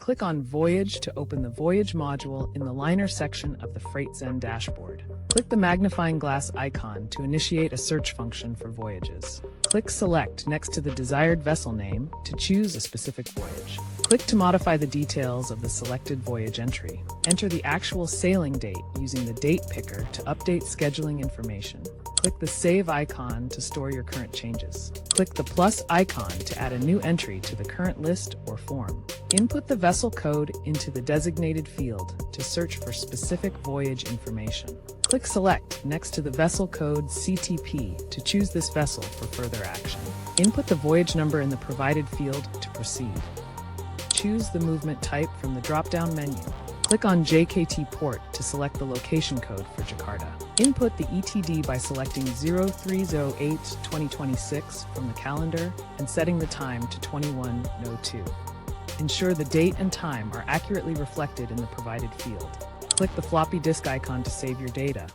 Click on Voyage to open the Voyage module in the Liner section of the FreightZen dashboard. Click the magnifying glass icon to initiate a search function for Voyages. Click Select next to the desired vessel name to choose a specific voyage. Click to modify the details of the selected voyage entry. Enter the actual sailing date using the date picker to update scheduling information. Click the Save icon to store your current changes. Click the plus icon to add a new entry to the current list or form. Input the vessel code into the designated field to search for specific voyage information. Click Select next to the vessel code CTP to choose this vessel for further action. Input the voyage number in the provided field to proceed. Choose the movement type from the drop-down menu. Click on JKT port to select the location code for Jakarta. Input the ETD by selecting 0308-2026 from the calendar and setting the time to 21:02. Ensure the date and time are accurately reflected in the provided field. Click the floppy disk icon to save your data.